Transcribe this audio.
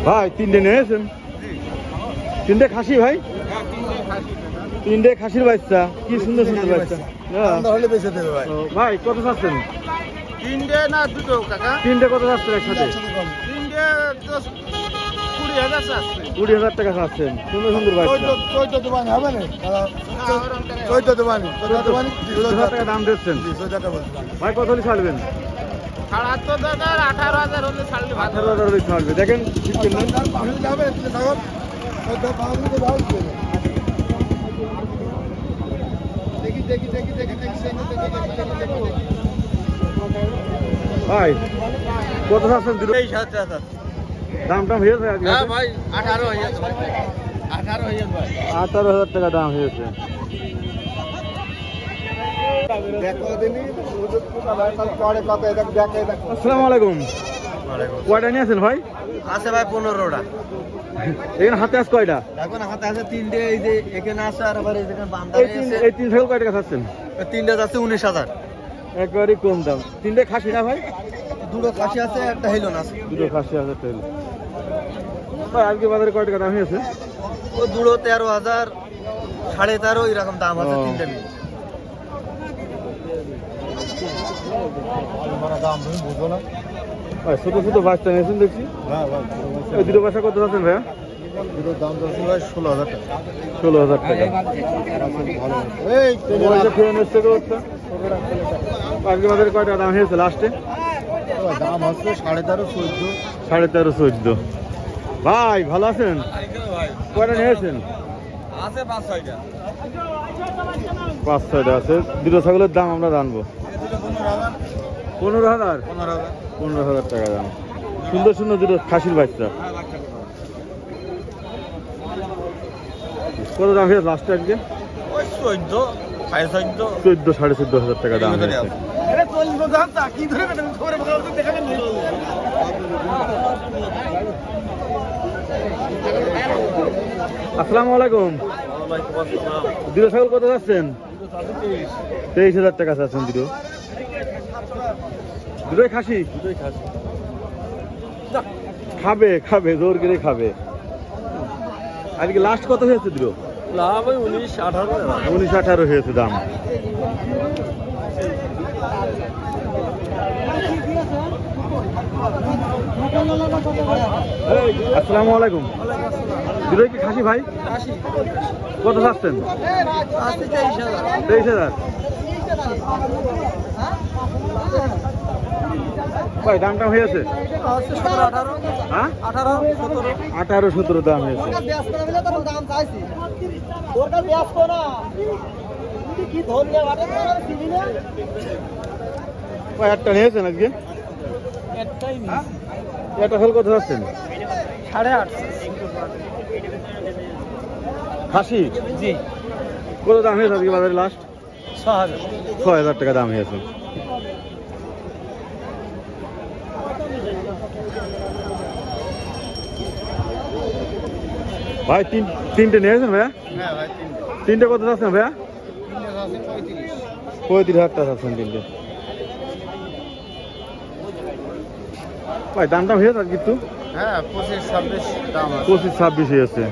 ভাই তিনটে নিয়েছেন? তিনটে খাসি ভাই? তিনটে খাসির বাচ্চা, কি সুন্দর সুন্দর বাচ্চা। ভাই কত চাচ্ছেন? তিনটে না দুটো কাকা? তিনটে কত চাচ্ছেন একসাথে? তিনটে 20,000 চাচ্ছে। 20,000 টাকা চাচ্ছেন, সুন্দর সুন্দর বাচ্চা। 14,000 টাকা দাম দিচ্ছেন ভাই, কত হলে ছাড়বেন? 78,000 18,000 হলে ছাড়লে ভালো। 18,000 হলে ছাড়বে। দেখেন ভাই কত চাচ্ছেন? দাম টাম হয়েছে আজকে? হ্যাঁ ভাই 18 হয়ে যাচ্ছে ভাই, 18 হয়ে যাচ্ছে ভাই। 18,000 টাকা দাম হয়েছে। আসসালামু আলাইকুম। কয়টা নিয়েছেন ভাই? আছে ভাই 15টা। এখানে হাতে আছে কয়টা? এখন হাতে আছে তিনটে, এই যে এখানে আছে আর আবার এই যেখানে বান্দা আছে। এই তিন ছাগল কয় টাকা চাচ্ছেন? তিনটে যাচ্ছে 19,000। একবারই কম দাম। তিনটে খাসি না ভাই? দুটো খাসি আছে, একটা হেলন আছে। দুটো খাসি আছে তেল। ভাই আজকে বাজারে কয় টাকা দাম হয়েছে? ও দুটো 13,000 13.5 এরকম দাম আছে তিনটে মিলে। ভাই ছোট ছোট বাচ্চা নিয়েছেন দেখছি। ওই দুটো বাচ্চা কত আছেন ভাইয়া? দুটোর দাম যাচ্ছে ভাই 16,000 টাকা। 16,000 টাকা। আজকে বাজারে কয় টাকা দাম হয়েছে লাস্টে? দাম হচ্ছে 13.5 14। 13.5 14। ভাই ভালো আছেন? কয়টা নিয়েছেন? আছে 5-6টা। 5-6টা আছে। দুটো ছাগলের দাম আমরা জানবো। 15,000? 15,000 টাকা দাম। সুন্দর সুন্দর দুটো খাসির বাচ্চা। কত দাম হয়েছে লাস্টে আজকে? ওই 14 14.5 14,500 টাকা দাম হয়েছে। আসসালামু আলাইকুম। দুটো ছাগল কত যাচ্ছেন? 23,000 টাকা চাচ্ছেন দুটো। দুটোই খাসি? খাবে খাবে, জোর করে খাবে। আজকে লাস্ট কত হয়েছে দুটো? লাভ ওই 19-18। 19-18 হয়েছে দাম। আসসালামু আলাইকুম। দুটোই কি খাসি ভাই? কত চাচ্ছেন? 23,000। ভাই দামটা হয়েছে? হ্যাঁ 18-17 দাম হয়েছে। ভাই একটা নিয়েছেন আজকে? একটা হল কত যাচ্ছেন? 8.5। খাসি? জি। কত দাম হয়েছে আজকে বাজারে লাস্ট? 6,000। 6,000 টাকা দাম হয়েছে। ভাই তিনটে নিয়েছেন ভাইয়া? হ্যাঁ ভাই তিনটে কত যাচ্ছেন ভাইয়া? 35,000 টাকা যাচ্ছেন তিনটে। ভাই দামটা হয়েছে আর কিন্তু? হ্যাঁ 25-26 দাম আছে। 25-26 হয়েছে।